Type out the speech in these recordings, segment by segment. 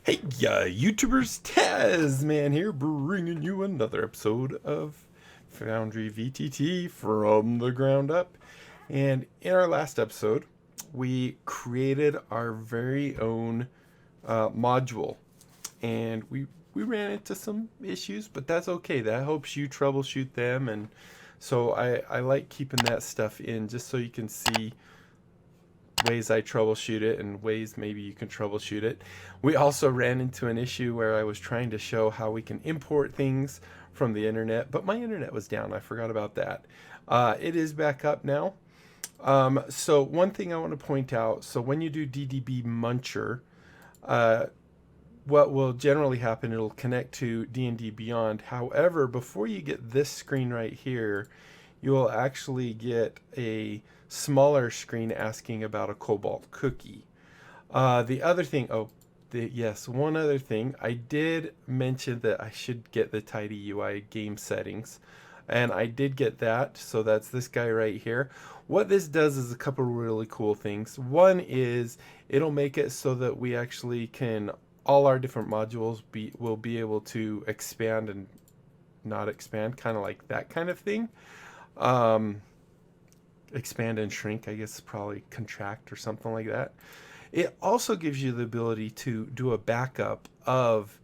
Hey, YouTubers, Tasman here, bringing you another episode of Foundry VTT from the ground up. And in our last episode, we created our very own module, and we ran into some issues, but that's okay. That helps you troubleshoot them, and so I like keeping that stuff in just so you can see ways I troubleshoot it and ways maybe you can troubleshoot it. We also ran into an issue where I was trying to show how we can import things from the internet, but my internet was down. I forgot about that. It is back up now. So one thing I want to point out, so when you do DDB Muncher, uh, what will generally happen, it'll connect to D&D Beyond. However, before you get this screen right here, you will actually get a smaller screen asking about a Cobalt cookie. The other thing, yes, one other thing, I did mention that I should get the Tidy UI game settings, and I did get that, so that's this guy right here. What this does is a couple really cool things. One is it'll make it so that we actually can, all our different modules will be able to expand and not expand, kind of like that kind of thing. Um, Expand and shrink, I guess probably contract or something like that. It also gives you the ability to do a backup of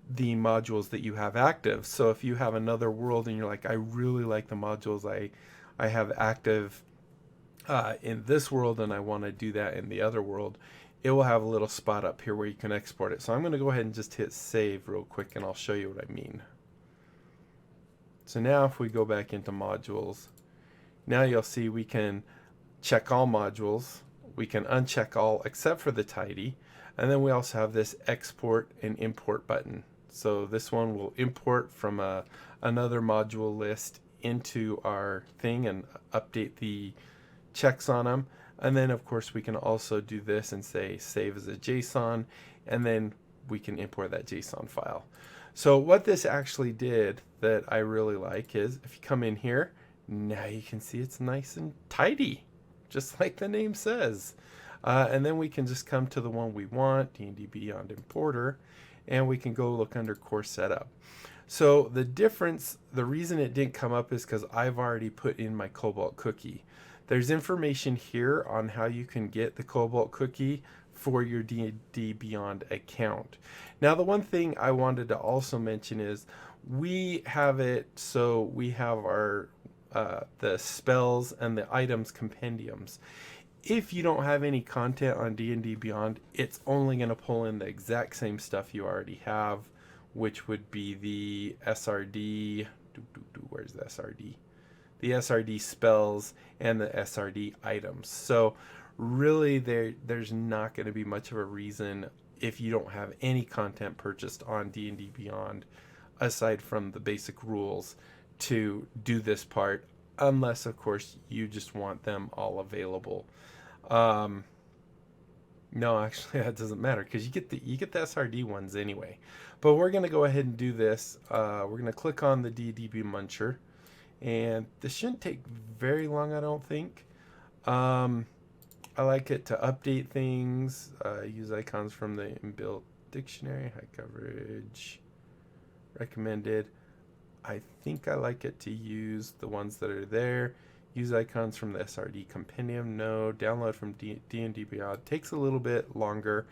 the modules that you have active. So if you have another world and you're like, I really like the modules I have active in this world and I want to do that in the other world, it will have a little spot up here where you can export it. So I'm going to go ahead and just hit save real quick and I'll show you what I mean. So now if we go back into modules, now you'll see we can check all modules. We can uncheck all except for the tidy. And then we also have this export and import button. So this one will import from another module list into our thing and update the checks on them. And then of course we can also do this and say save as a JSON, and then we can import that JSON file. So what this actually did that I really like is if you come in here, now you can see it's nice and tidy, just like the name says. And then we can just come to the one we want, D&D Beyond Importer, and we can go look under Core Setup. So the difference, the reason it didn't come up is because I've already put in my Cobalt cookie. There's information here on how you can get the Cobalt cookie for your D&D Beyond account. Now the one thing I wanted to also mention is we have it so we have our the spells and the items compendiums. If you don't have any content on D&D Beyond, it's only going to pull in the exact same stuff you already have, which would be the SRD. Where's the SRD? The SRD spells and the SRD items. So really there's not going to be much of a reason if you don't have any content purchased on D&D Beyond aside from the basic rules to do this part, unless of course you just want them all available. No, actually that doesn't matter because you get the SRD ones anyway. But we're gonna go ahead and do this. We're gonna click on the DDB Muncher, and this shouldn't take very long, I don't think. I like it to update things, use icons from the inbuilt dictionary, high coverage, recommended. I think I like it to use the ones that are there. Use icons from the SRD compendium. No. Download from D&D Beyond. Takes a little bit longer.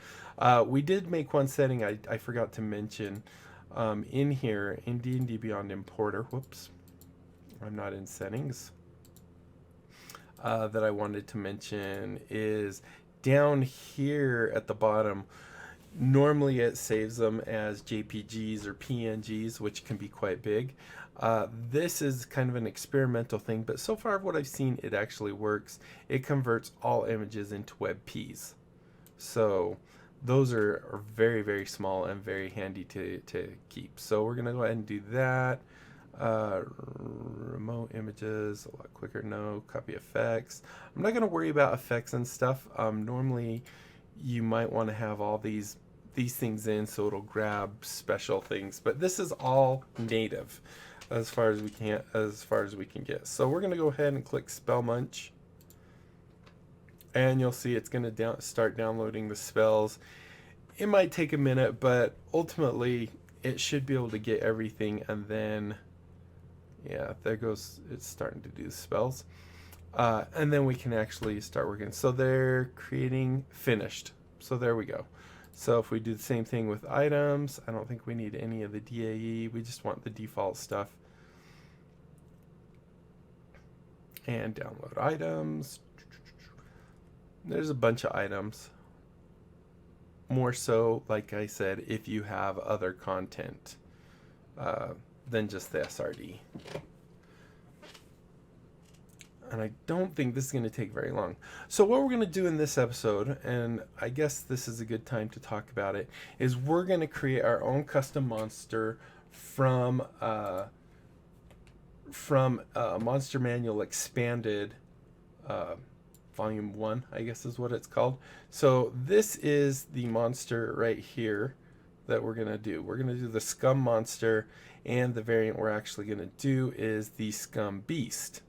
We did make one setting I forgot to mention in here in D&D Beyond Importer. Whoops. I'm not in settings. That I wanted to mention is down here at the bottom. Normally it saves them as JPGs or PNGs, which can be quite big. This is kind of an experimental thing, but so far what I've seen, it actually works. It converts all images into WebPs. So those are very, very small and very handy to keep. So we're going to go ahead and do that. Remote images, a lot quicker. No. Copy effects. I'm not going to worry about effects and stuff. Normally you might want to have all these things in so it'll grab special things, but this is all native as far as we can get. So we're going to go ahead and click Spell Munch, and you'll see it's going to start downloading the spells. it might take a minute, but ultimately it should be able to get everything. And then, yeah, there goes, it's starting to do the spells. And then we can actually start working. So they're creating finished. So there we go. So if we do the same thing with items, I don't think we need any of the DAE. We just want the default stuff. And download items. There's a bunch of items. More so, like I said, if you have other content than just the SRD. And I don't think this is going to take very long. So what we're going to do in this episode, and I guess this is a good time to talk about it, is we're going to create our own custom monster from Monster Manual Expanded Volume 1, I guess is what it's called. So this is the monster right here that we're going to do. We're going to do the Scum monster, and the variant we're actually going to do is the Scum Beast.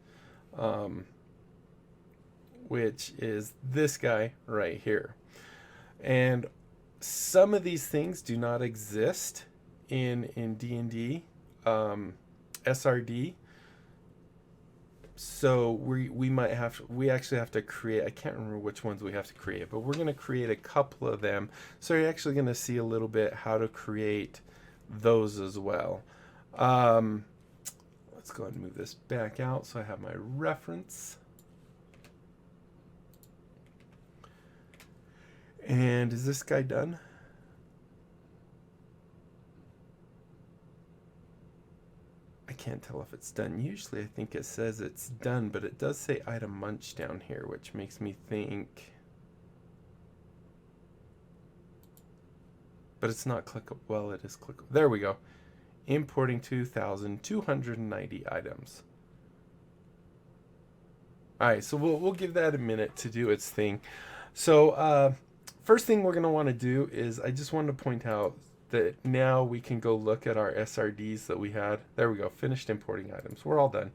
Which is this guy right here. And some of these things do not exist in D&D SRD. So we actually have to create, I can't remember which ones we have to create, but we're going to create a couple of them. So you're actually going to see a little bit how to create those as well. Let's go ahead and move this back out so I have my reference. And is this guy done? I can't tell if it's done. Usually I think it says it's done, but it does say item munch down here, which makes me think. But it's not clickable. Well, it is clickable. There we go. Importing 2,290 items. All right, so we'll give that a minute to do its thing. So first thing we're going to want to do is I just wanted to point out that now we can go look at our SRDs that we had. There we go, finished importing items. We're all done.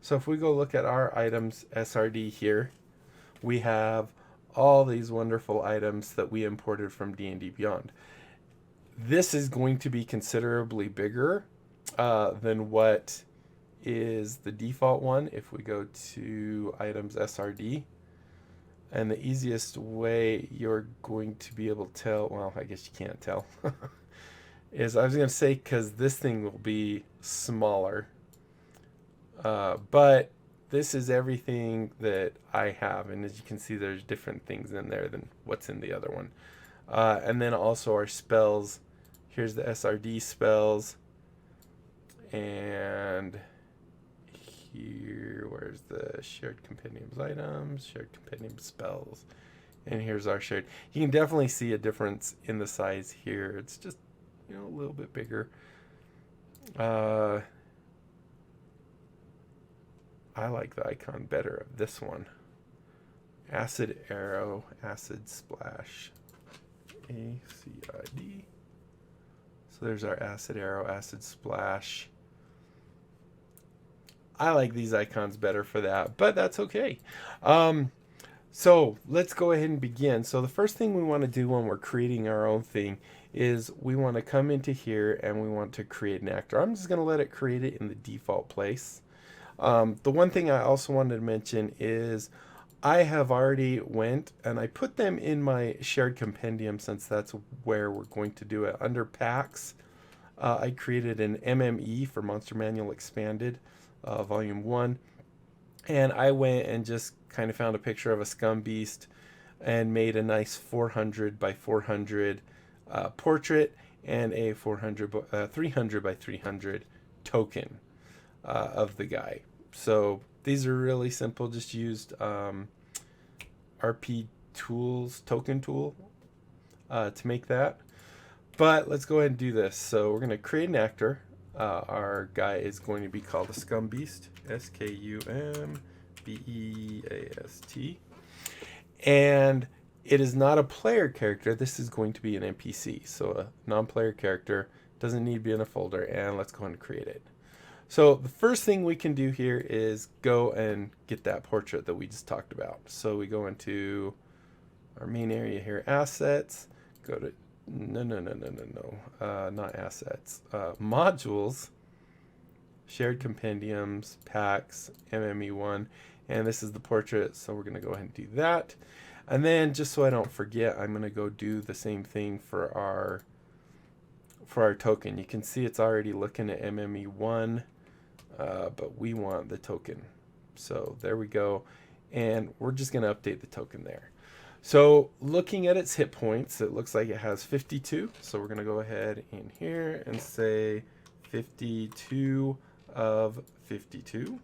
So if we go look at our items SRD here, we have all these wonderful items that we imported from D&D Beyond. This is going to be considerably bigger than what is the default one if we go to items SRD. And the easiest way you're going to be able to tell, well, I guess you can't tell, is I was going to say because this thing will be smaller. But this is everything that I have. And as you can see, there's different things in there than what's in the other one. And then also our spells. Here's the SRD spells. And here, where's the shared compendiums items, shared compendium spells. And here's our shared. You can definitely see a difference in the size here. It's just, a little bit bigger. I like the icon better of this one. Acid arrow, acid splash. ACID. So there's our acid arrow, acid splash. I like these icons better for that, but that's okay. So let's go ahead and begin. So the first thing we want to do when we're creating our own thing is we want to come into here and we want to create an actor. I'm just going to let it create it in the default place. The one thing I also wanted to mention is I have already went and I put them in my shared compendium since that's where we're going to do it. Under packs, I created an MME for Monster Manual Expanded, Volume 1. And I went and just kind of found a picture of a Scum Beast and made a nice 400 by 400 portrait and a 300 by 300 token of the guy. So these are really simple, just used RP Tools token tool to make that. But let's go ahead and do this. So we're going to create an actor. Our guy is going to be called a Scum Beast, SKUMBEAST. And it is not a player character. This is going to be an NPC. So a non-player character doesn't need to be in a folder. And let's go ahead and create it. So the first thing we can do here is go and get that portrait that we just talked about. So we go into our main area here, assets, go to not assets. Modules, shared compendiums, packs, MME1, and this is the portrait, so we're going to go ahead and do that. And then, just so I don't forget, I'm going to go do the same thing for our token. You can see it's already looking at MME1, but we want the token. So there we go, and we're just going to update the token there. So looking at its hit points, it looks like it has 52. So we're going to go ahead in here and say 52 of 52.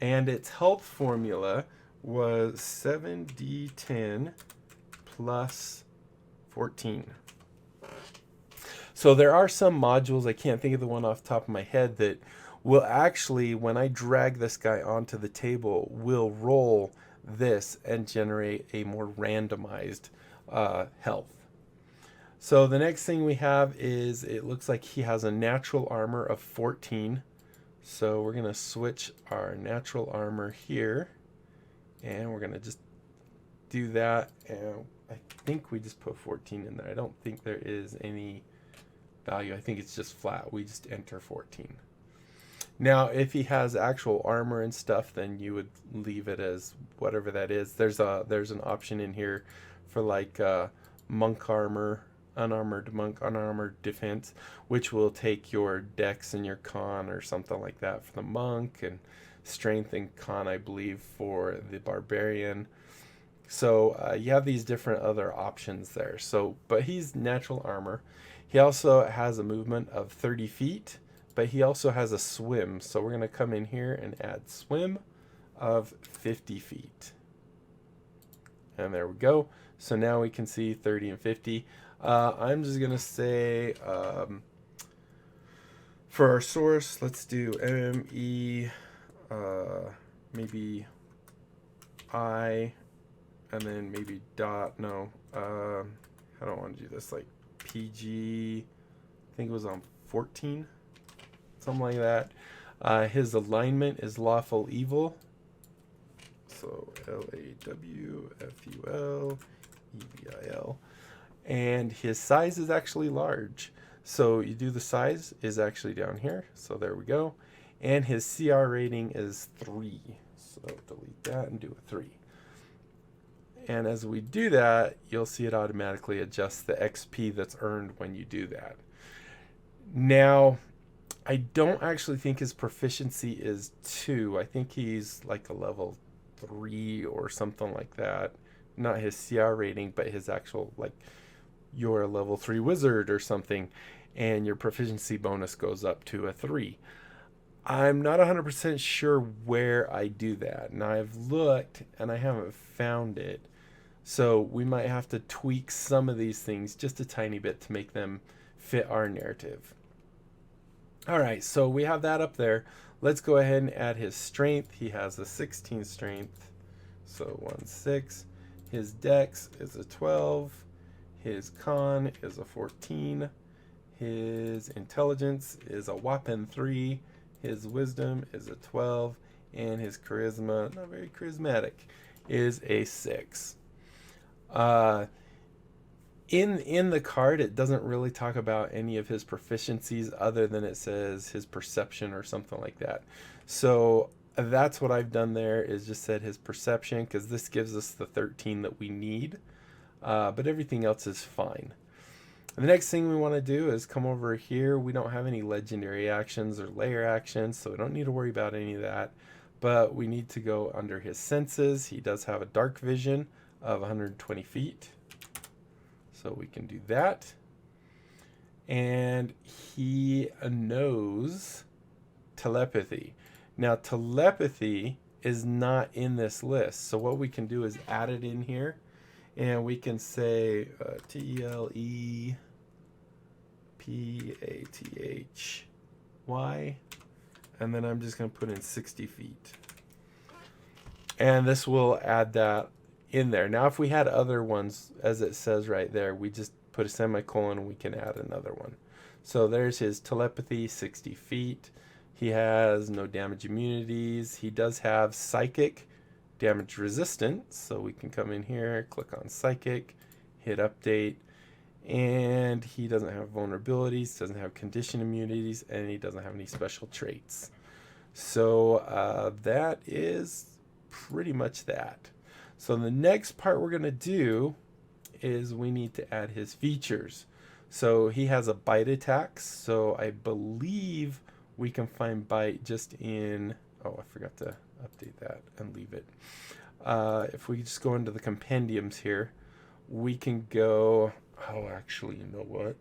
And its health formula was 7d10 plus 14. So there are some modules, I can't think of the one off the top of my head, that will actually, when I drag this guy onto the table, will roll this and generate a more randomized health. So the next thing we have is, it looks like he has a natural armor of 14. So we're going to switch our natural armor here, and we're going to just do that. And I think we just put 14 in there. I don't think there is any value. I think it's just flat. We just enter 14. Now, if he has actual armor and stuff, then you would leave it as whatever that is. There's an option in here for like monk armor, unarmored monk, unarmored defense, which will take your dex and your con or something like that for the monk, and strength and con, I believe, for the barbarian. So you have these different other options there. So, but he's natural armor. He also has a movement of 30 feet. But he also has a swim, so we're going to come in here and add swim of 50 feet. And there we go. So now we can see 30 and 50. I'm just going to say, for our source, let's do MME, maybe I, and then maybe dot, no, I don't want to do this, like PG, I think it was on 14. Something like that. His alignment is lawful evil. So LAWFULEVIL. And his size is actually large. So you do the size is actually down here. So there we go. And his CR rating is 3. So delete that and do a 3. And as we do that, you'll see it automatically adjusts the XP that's earned when you do that. Now, I don't actually think his proficiency is 2. I think he's like a level 3 or something like that. Not his CR rating, but his actual, like, you're a level 3 wizard or something, and your proficiency bonus goes up to a 3. I'm not 100% sure where I do that. And I've looked, and I haven't found it. So we might have to tweak some of these things just a tiny bit to make them fit our narrative. All right, so we have that up there. Let's go ahead and add his strength. He has a 16 strength, so 16. His dex is a 12. His con is a 14. His intelligence is a whopping 3. His wisdom is a 12. And his charisma, not very charismatic, is a 6. In the card, it doesn't really talk about any of his proficiencies other than it says his perception or something like that. So that's what I've done there, is just said his perception, because this gives us the 13 that we need. But everything else is fine. The next thing we want to do is come over here. We don't have any legendary actions or layer actions, so we don't need to worry about any of that. But we need to go under his senses. He does have a dark vision of 120 feet. So we can do that. And he knows telepathy. Now, telepathy is not in this list. So what we can do is add it in here. And we can say TELEPATHY. And then I'm just going to put in 60 feet. And this will add that in there. Now, if we had other ones, as it says right there, we just put a semicolon and we can add another one. So there's his telepathy, 60 feet. He has no damage immunities. He does have psychic damage resistance. So we can come in here, click on psychic, hit update, and he doesn't have vulnerabilities, doesn't have condition immunities, and he doesn't have any special traits. So that is pretty much that. So the next part we're going to do is we need to add his features. So he has a bite attack, so I believe we can find bite just in, oh, I forgot to update that and leave it. If we just go into the compendiums here, we can go, oh, actually, you know what?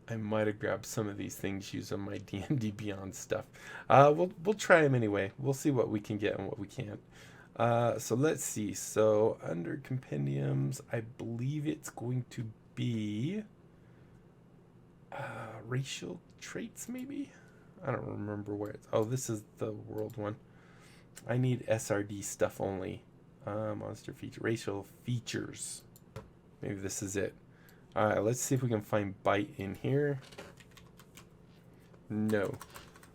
I might have grabbed some of these things using my D&D Beyond stuff. We'll try them anyway. We'll see what we can get and what we can't. So let's see. So under compendiums, I believe it's going to be racial traits, maybe? I don't remember where it's... Oh, this is the world one. I need SRD stuff only. Monster feature, racial features. Maybe this is it. Alright, let's see if we can find bite in here. No.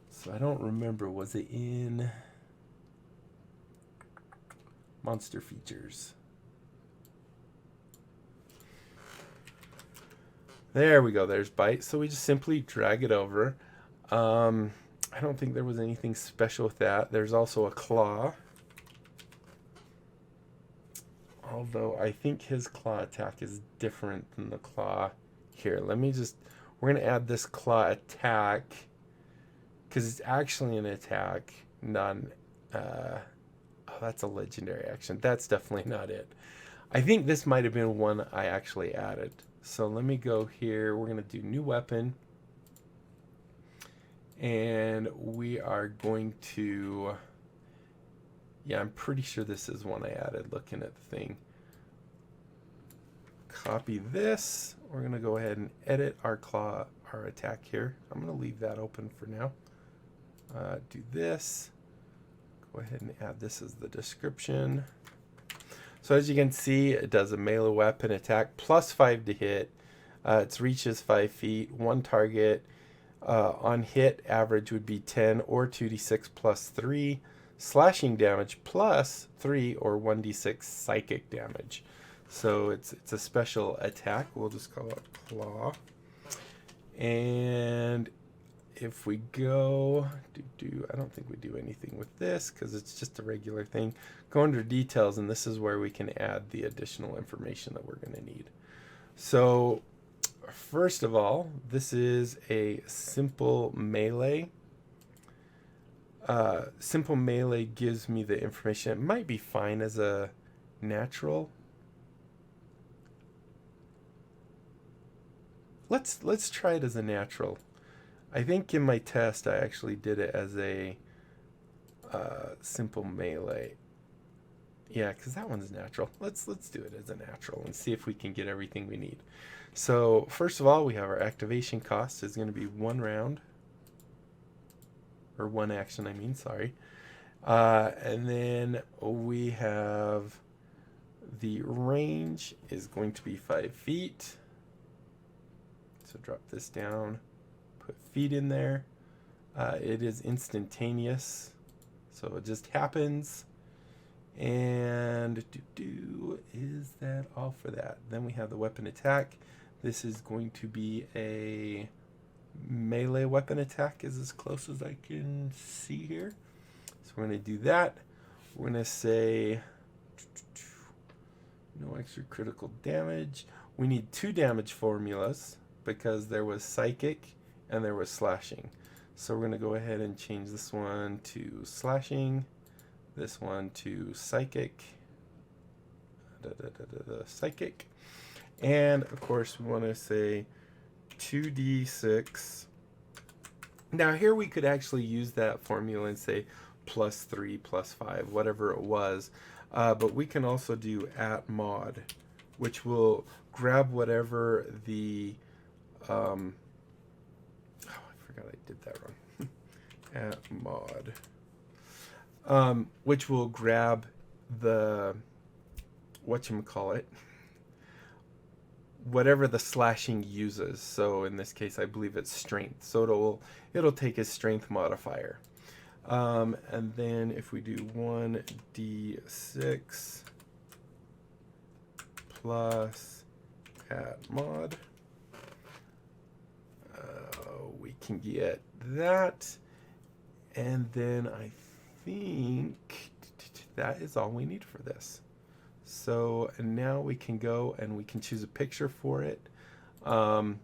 So I don't remember. Was it in monster features? There we go. There's bite. So we just simply drag it over. I don't think there was anything special with that. There's also a claw. Although I think his claw attack is different than the claw here. Let me just, we're going to add this claw attack because it's actually an attack, not an, oh, that's a legendary action. That's definitely not it. I think this might have been one I actually added. So let me go here. We're going to do new weapon. And we are going to, yeah, I'm pretty sure this is one I added looking at the thing. Copy this. We're going to go ahead and edit our claw, our attack here. I'm going to leave that open for now. Do this. Go ahead and add this as the description. So as you can see, it does a melee weapon attack plus 5 to hit. Its reach is 5 feet, one target. On hit, average would be 10 or 2d6 plus 3. Slashing damage plus 3 or 1d6 psychic damage. So it's a special attack. We'll just call it claw. And if we go, I don't think we do anything with this because it's just a regular thing. Go under details, and this is where we can add the additional information that we're going to need. So first of all, this is a simple melee. Simple melee gives me the information. It might be fine as a natural. Let's try it as a natural. I think in my test I actually did it as a simple melee. Yeah, because that one's natural. Let's do it as a natural and see if we can get everything we need. So first of all, we have our activation cost is going to be 1 round. Or 1 action, I mean, sorry. And then we have the range is going to be 5 feet. So drop this down, put feet in there. It is instantaneous, so it just happens. And is that all for that? Then we have the weapon attack. This is going to be a melee weapon attack, is as close as I can see here. So we're going to do that. We're going to say no extra critical damage. We need 2 damage formulas because there was psychic and there was slashing. So we're going to go ahead and change this one to slashing, this one to psychic, psychic, and of course we want to say 2d6. Now here we could actually use that formula and say plus 3, plus 5, whatever it was, but we can also do at mod, which will grab whatever the oh, I forgot I did that wrong. At mod, which will grab the whatchamacallit, whatever the slashing uses. So in this case, I believe it's strength. So it'll take his strength modifier. And then if we do 1d6 plus add mod. We can get that. And then I think that is all we need for this. So now we can go and we can choose a picture for it. I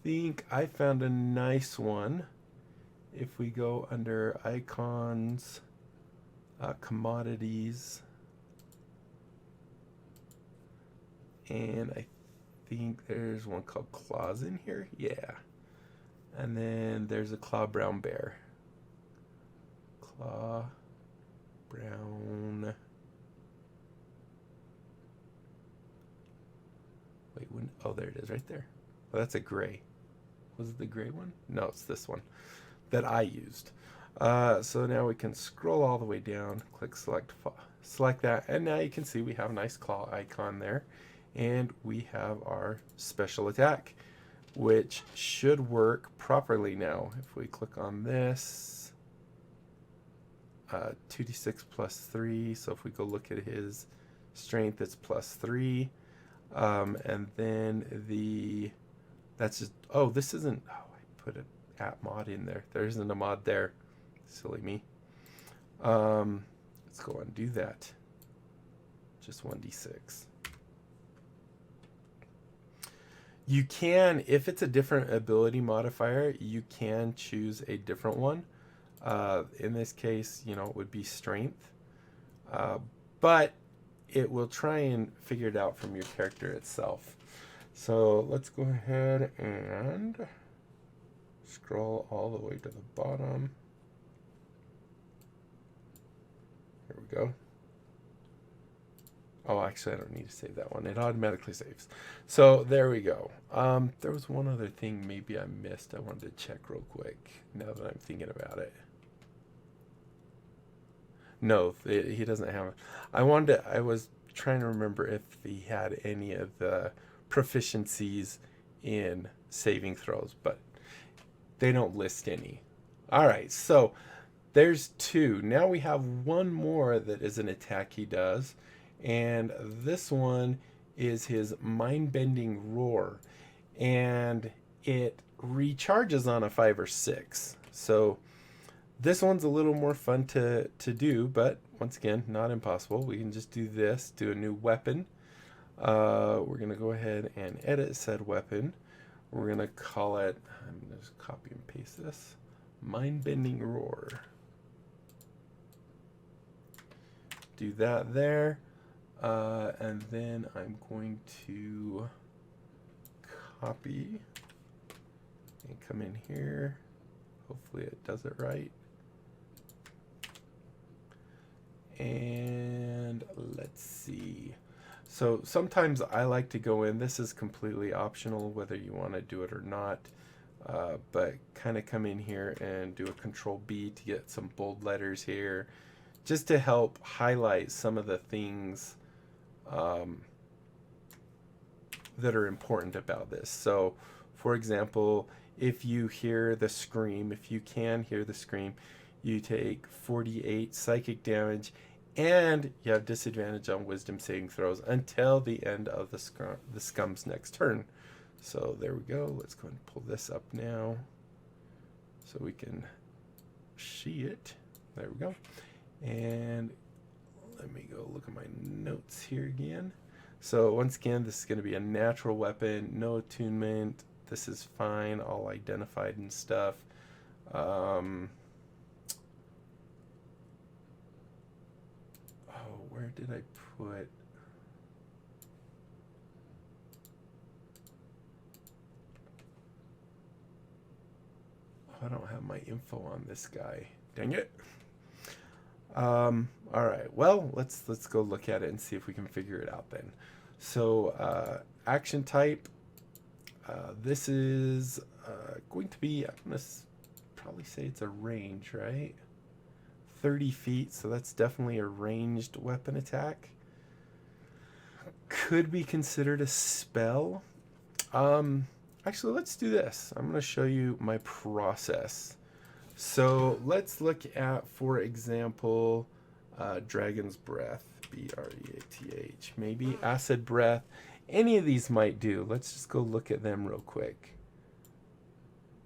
think I found a nice one. If we go under icons, commodities, and I think there's one called claws in here. Yeah. And then there's a claw brown bear. Claw brown. Wait, when? Oh, there it is right there. Oh, that's a gray. Was it the gray one? No, it's this one that I used. So now we can scroll all the way down, click select that, and now you can see we have a nice claw icon there. And we have our special attack, which should work properly now. If we click on this, 2d6 plus 3. So if we go look at his strength, it's plus 3. And then that's just, oh, this isn't, oh, I put an at mod in there. There isn't a mod there. Silly me. Let's go and do that. Just 1d6. You can, if it's a different ability modifier, you can choose a different one. In this case, it would be strength. But it will try and figure it out from your character itself. So let's go ahead and scroll all the way to the bottom. Here we go. Oh, actually, I don't need to save that one. It automatically saves. So there we go. There was one other thing maybe I missed. I wanted to check real quick now that I'm thinking about it. No, he doesn't have it. I was trying to remember if he had any of the proficiencies in saving throws, but they don't list any. All right, so there's 2. Now we have one more that is an attack he does. And this one is his mind-bending roar, and it recharges on a 5 or 6. So this one's a little more fun to do, but once again, not impossible. We can just do this, do a new weapon. We're gonna go ahead and edit said weapon. We're gonna call it, I'm gonna just copy and paste this, mind-bending roar. Do that there. And then I'm going to copy and come in here. Hopefully it does it right. And let's see. So sometimes I like to go in. This is completely optional whether you want to do it or not. But kind of come in here and do a Control B to get some bold letters here, just to help highlight some of the things that are important about this. So for example, if you hear the scream, if you can hear the scream, you take 48 psychic damage and you have disadvantage on wisdom saving throws until the end of the scum's next turn. So there we go. Let's go and pull this up now so we can see it. There we go. And let me go look at my notes here again. So once again, this is going to be a natural weapon, no attunement. This is fine, all identified and stuff. Oh, where did I put? Oh, I don't have my info on this guy. Dang it. All right, well, let's go look at it and see if we can figure it out then. So action type, this is going to be, I'm going to probably say it's a range, right? 30 feet, so that's definitely a ranged weapon attack. Could be considered a spell. Actually, let's do this. I'm going to show you my process. So let's look at, for example, Dragon's Breath, B-R-E-A-T-H. Maybe Acid Breath. Any of these might do. Let's just go look at them real quick.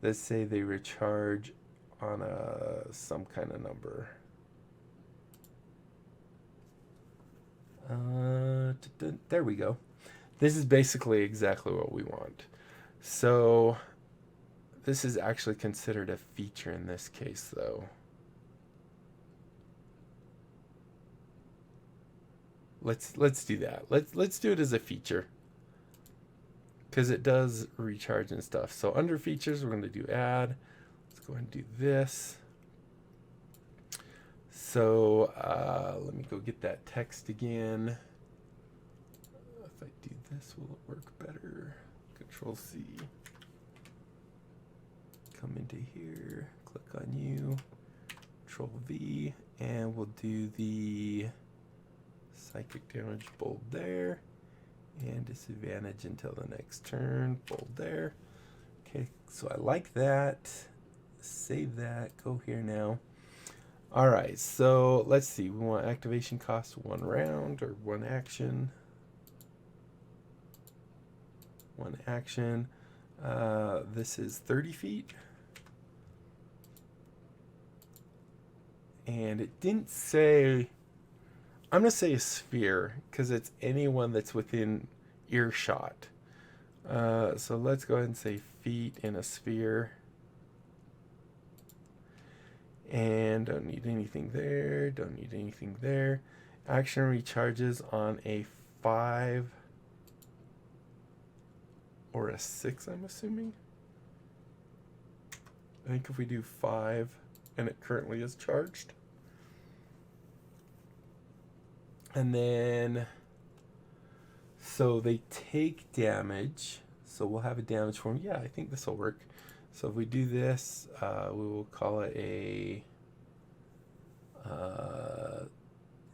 Let's say they recharge on some kind of number. There we go. This is basically exactly what we want. So this is actually considered a feature in this case, though. Let's do that. Let's do it as a feature, because it does recharge and stuff. So under features, we're going to do add. Let's go ahead and do this. So let me go get that text again. If I do this, will it work better? Control C. Come into here, click on you, Control V, and we'll do the psychic damage bold there, and disadvantage until the next turn, bold there. Okay, so I like that. Save that, go here now. All right, so let's see, we want activation cost 1 round or 1 action. 1 action. This is 30 feet. And it didn't say, I'm going to say a sphere, because it's anyone that's within earshot. So let's go ahead and say feet in a sphere. And don't need anything there, don't need anything there. Action recharges on a 5 or a 6, I'm assuming. I think if we do 5 and it currently is charged. And then, so they take damage. So we'll have a damage form. Yeah, I think this will work. So if we do this, we will call it a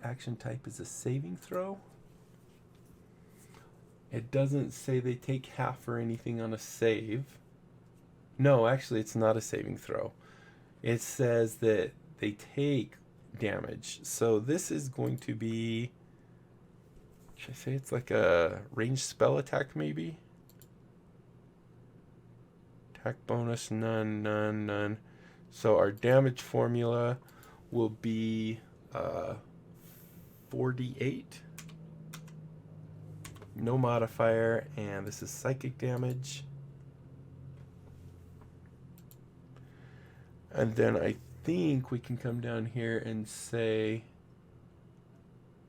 action type is a saving throw. It doesn't say they take half or anything on a save. No, actually it's not a saving throw. It says that they take damage. So this is going to be, should I say it's like a ranged spell attack maybe? Attack bonus, none, none, none. So our damage formula will be 4d8. No modifier, and this is psychic damage. And then I think we can come down here and say,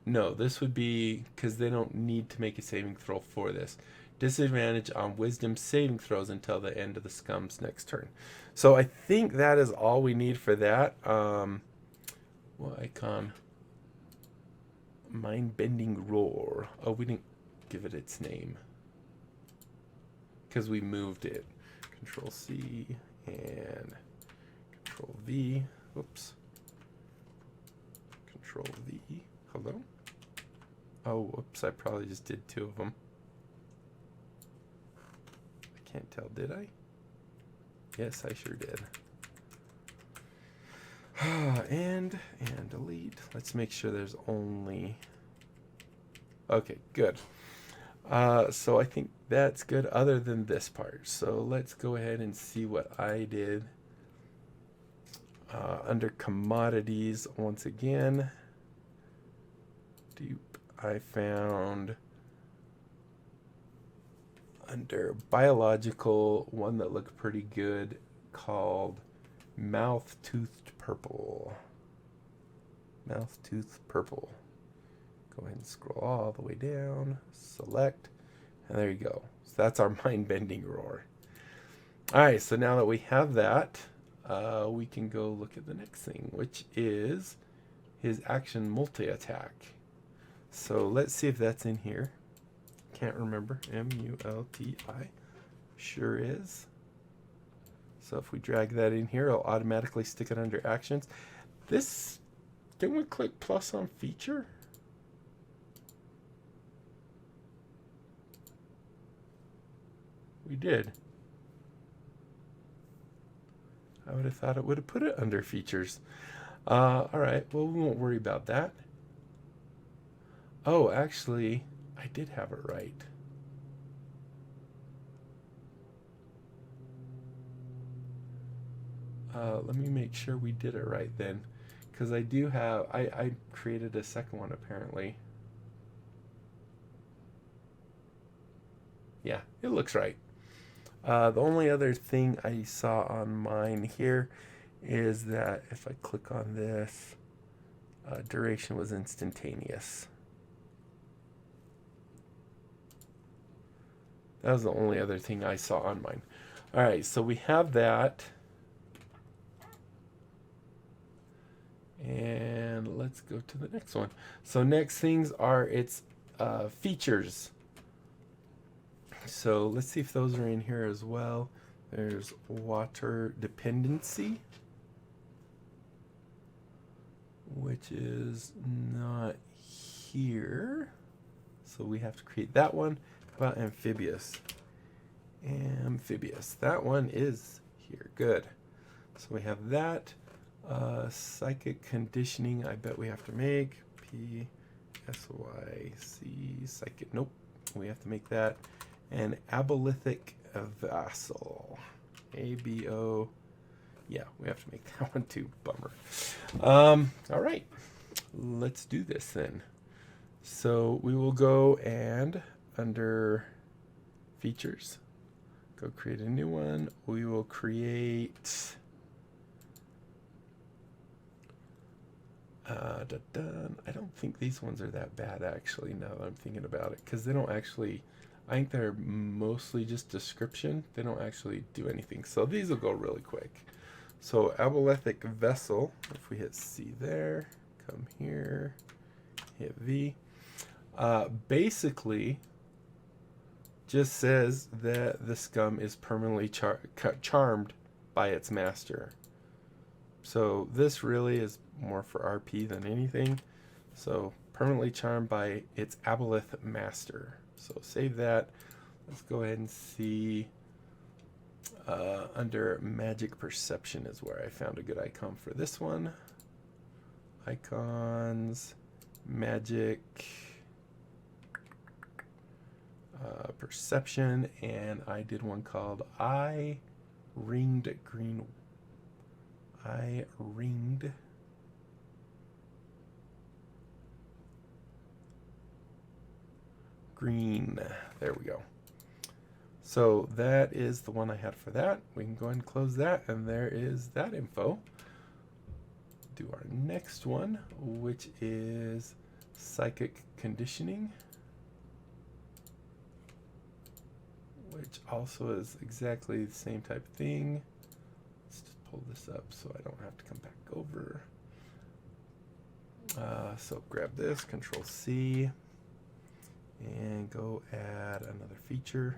no, this would be, because they don't need to make a saving throw for this. Disadvantage on wisdom saving throws until the end of the scum's next turn. So I think that is all we need for that. What icon? Mind-bending roar. Oh, we didn't give it its name because we moved it. Control C and Control V. Oops. Control V. Hello? Oh, whoops. I probably just did 2 of them. I can't tell, did I? Yes, I sure did. And delete. Let's make sure there's only... Okay, good. So I think that's good other than this part. So let's go ahead and see what I did. Under commodities, once again, I found under biological one that looked pretty good called mouth-toothed purple. Mouth-toothed purple. Go ahead and scroll all the way down, select, and there you go. So that's our mind-bending roar. All right, so now that we have that, we can go look at the next thing, which is his action multi-attack. So let's see if that's in here. Can't remember. M-U-L-T-I. Sure is. So if we drag that in here, it'll automatically stick it under actions. This, didn't we click plus on feature? We did. I would have thought it would have put it under features. All right, well, we won't worry about that. Oh, actually, I did have it right. Let me make sure we did it right then, because I do have, I created a second one apparently. Yeah, it looks right. The only other thing I saw on mine here is that if I click on this, duration was instantaneous. That was the only other thing I saw on mine. All right, so we have that. And let's go to the next one. So next things are its features. So let's see if those are in here as well. There's water dependency, which is not here. So we have to create that one. How about amphibious? Amphibious. That one is here. Good. So we have that. Psychic conditioning, I bet we have to make. PSYC, psychic. Nope. We have to make that. And abolithic vassal. ABO. Yeah, we have to make that one too. Bummer. All right. Let's do this then. So we will go and under features, go create a new one. We will create I don't think these ones are that bad actually, now that I'm thinking about it, because they don't actually, I think they're mostly just description. They don't actually do anything. So these will go really quick. So abolithic vessel, if we hit C there, come here, hit V, basically just says that the scum is permanently charmed by its master. So this really is more for RP than anything. So permanently charmed by its aboleth master. So save that. Let's go ahead and see under magic perception is where I found a good icon for this one. Icons, magic perception, and I did one called I ringed green. I ringed green. There we go. So that is the one I had for that. We can go ahead and close that, and there is that info. Do our next one, which is psychic conditioning, which also is exactly the same type of thing. Let's just pull this up so I don't have to come back over. So grab this, Control C, and go add another feature.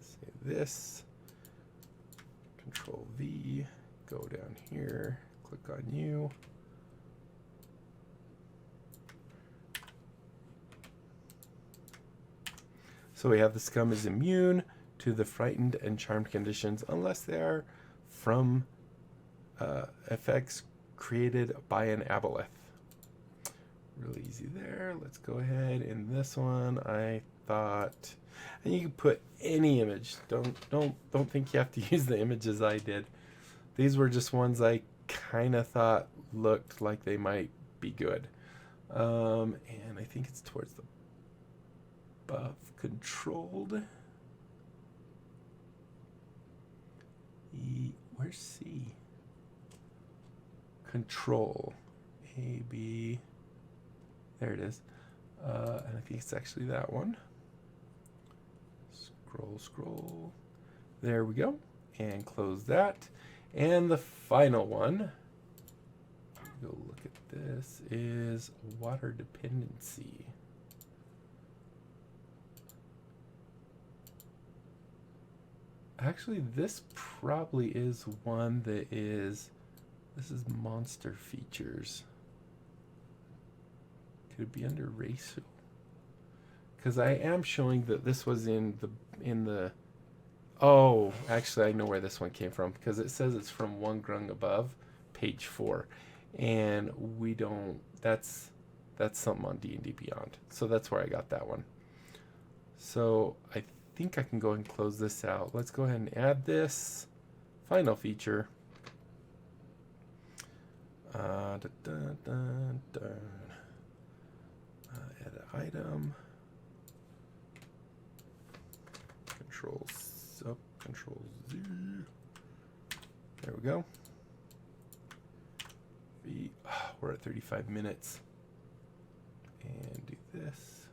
Save this, Control V, go down here, click on you. So we have the scum is immune to the frightened and charmed conditions unless they are from effects created by an aboleth. Really easy there. Let's go ahead. In this one, I thought, and you can put any image. Don't think you have to use the images I did. These were just ones I kind of thought looked like they might be good. And I think it's towards the buff controlled. Where's C? Control. A, B. There it is. And I think it's actually that one. Scroll. There we go. And close that. And the final one, go look at this, is water dependency. Actually, this probably is one that is, this is monster features. Could it be under racial? Because I am showing that this was in the Oh, actually, I know where this one came from because it says it's from One Grung Above, page 4, and we don't. That's something on D&D Beyond, so that's where I got that one. So I think I can go ahead and close this out. Let's go ahead and add this final feature. Edit item. Control Z. There we go. We're at 35 minutes. And do this.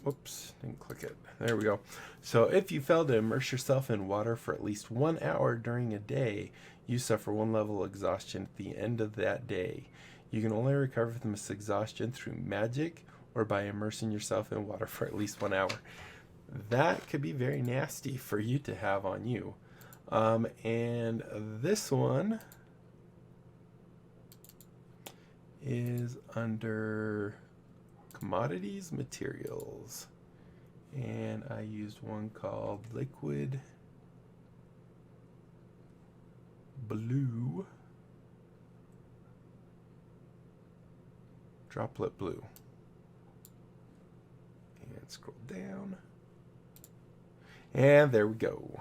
Whoops, didn't click it. There we go. So if you fail to immerse yourself in water for at least 1 hour during a day, you suffer 1 level of exhaustion at the end of that day. You can only recover from this exhaustion through magic or by immersing yourself in water for at least 1 hour. That could be very nasty for you to have on you. And this one is under commodities, materials, and I used one called liquid blue, droplet blue, and scroll down, and there we go.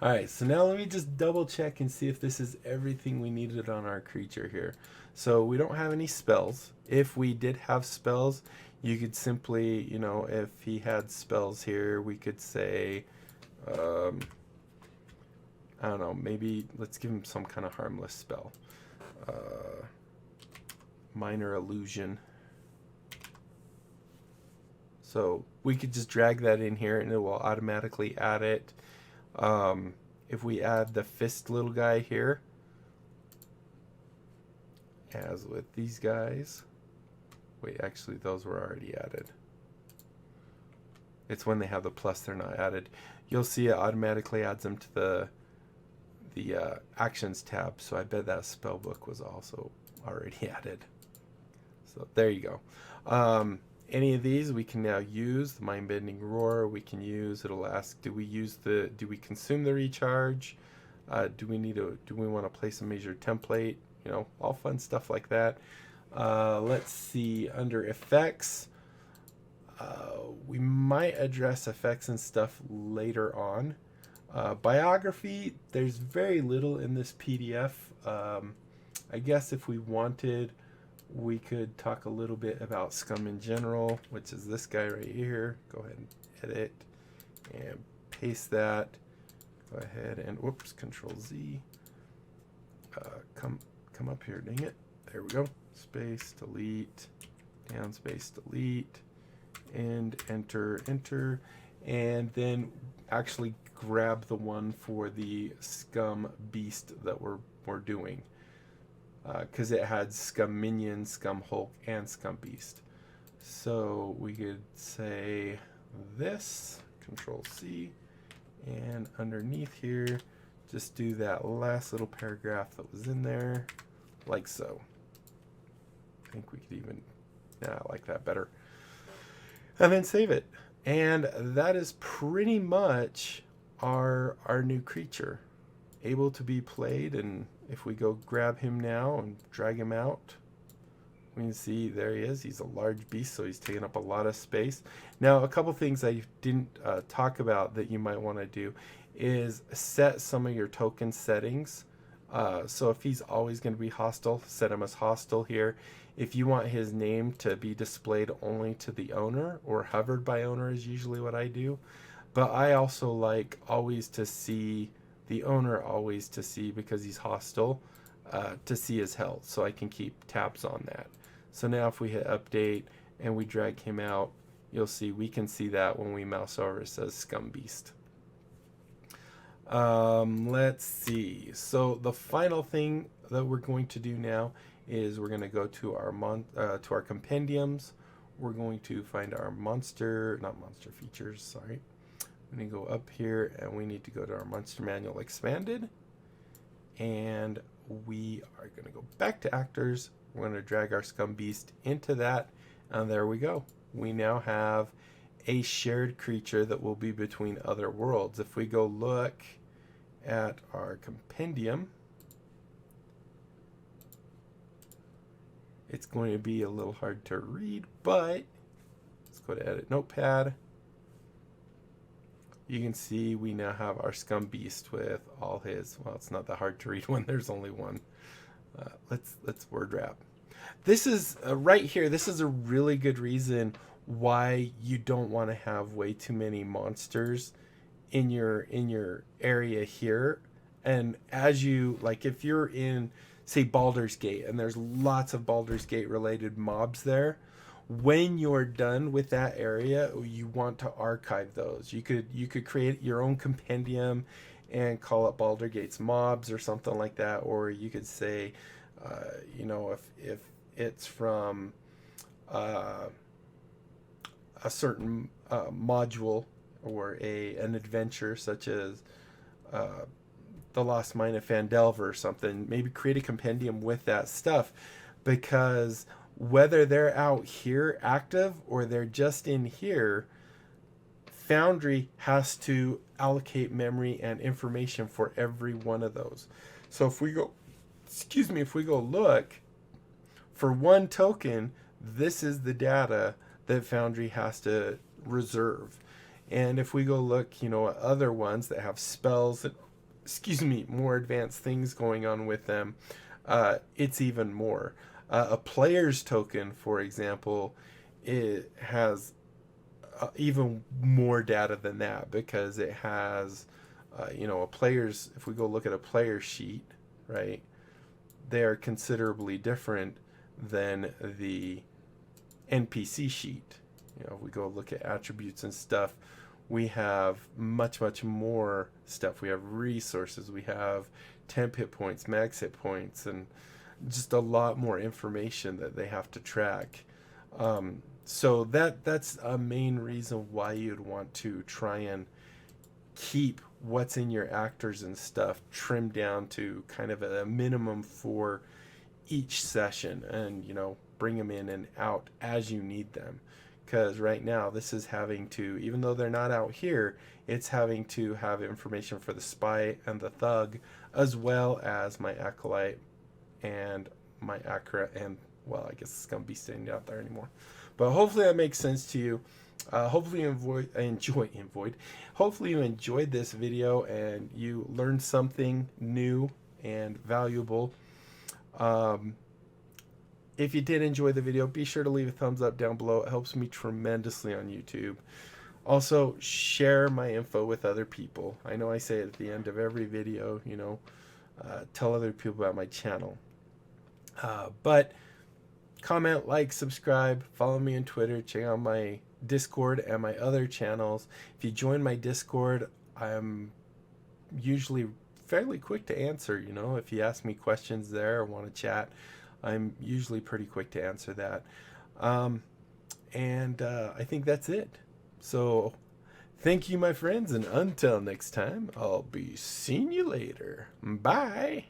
Alright, so now let me just double check and see if this is everything we needed on our creature here. So we don't have any spells. If we did have spells, you could simply, you know, if he had spells here, we could say, I don't know, maybe let's give him some kind of harmless spell. Minor illusion. So we could just drag that in here and it will automatically add it. If we add the fist little guy here, as with these guys, wait, actually those were already added. It's when they have the plus they're not added. You'll see it automatically adds them to the actions tab, so I bet that spell book was also already added. So there you go. Any of these we can now use. The mind-bending roar we can use. It'll ask, do we consume the recharge? Do we want to place a major template? You know, all fun stuff like that. Let's see, under effects, we might address effects and stuff later on. Biography, there's very little in this PDF. I guess if we wanted, we could talk a little bit about scum in general, which is this guy right here. Go ahead and edit and paste that. Go ahead and, whoops, Control Z. Come up here, dang it. There we go. Space, delete, down space, delete, and enter, and then actually grab the one for the scum beast that we're doing. Because it had Scum Minion, Scum Hulk, and Scum Beast. So we could say this, Control C, and underneath here, just do that last little paragraph that was in there, like so. I think we could even, I like that better. And then save it. And that is pretty much our new creature. Able to be played, and if we go grab him now and drag him out, we can see there he is. He's a large beast, so he's taking up a lot of space. Now, a couple things I didn't talk about that you might want to do is set some of your token settings. So if he's always going to be hostile, set him as hostile here. If you want his name to be displayed only to the owner, or hovered by owner is usually what I do. But I also like always to see the owner, always to see, because he's hostile, to see his health, so I can keep tabs on that. So now if we hit update and we drag him out, you'll see we can see that when we mouse over it says Scum Beast. Let's see. So the final thing that we're going to do now is we're going to go to our compendiums. We're going to find our monster features, sorry. We need to go up here and we need to go to our Monster Manual Expanded, and we are going to go back to Actors. We're going to drag our Scum Beast into that, And there we go. We now have a shared creature that will be between other worlds. If we go look at our compendium, it's going to be a little hard to read, but let's go to Edit Notepad. You can see we now have our Scum Beast with all his, well, it's not that hard to read when there's only one. Let's word wrap. This is right here. This is a really good reason why you don't want to have way too many monsters in your area here. And as you, like, if you're in, say, Baldur's Gate, and there's lots of Baldur's Gate related mobs there, when you're done with that area, you want to archive those. You could create your own compendium and call it Baldur's Gate's mobs or something like that, or you could say, if it's from a certain module or an adventure such as the Lost Mine of Phandelver or something, maybe create a compendium with that stuff, because whether they're out here active or they're just in here, Foundry has to allocate memory and information for every one of those. So if we go, if we go look for one token, this is the data that Foundry has to reserve. And if we go look, at other ones that have spells and, more advanced things going on with them, it's even more. A player's token, for example, it has even more data than that, because it has, a player's, if we go look at a player sheet, right, they are considerably different than the NPC sheet. If we go look at attributes and stuff, we have much more stuff. We have resources, we have temp hit points, max hit points, and just a lot more information that they have to track. So that's a main reason why you'd want to try and keep what's in your actors and stuff trimmed down to kind of a minimum for each session, and bring them in and out as you need them. Because right now this is having to, even though they're not out here, it's having to have information for the spy and the thug, as well as my acolyte and my Acra, and, well, I guess it's going to be staying out there anymore. But hopefully that makes sense to you. Hopefully you hopefully you enjoyed this video and you learned something new and valuable. If you did enjoy the video, be sure to leave a thumbs up down below. It helps me tremendously on YouTube. Also, share my info with other people. I know I say it at the end of every video, tell other people about my channel. But comment, like, subscribe, follow me on Twitter, check out my Discord and my other channels. If you join my Discord, I'm usually fairly quick to answer. If you ask me questions there or want to chat, I'm usually pretty quick to answer that. And I think that's it. So thank you, my friends, and until next time, I'll be seeing you later. Bye.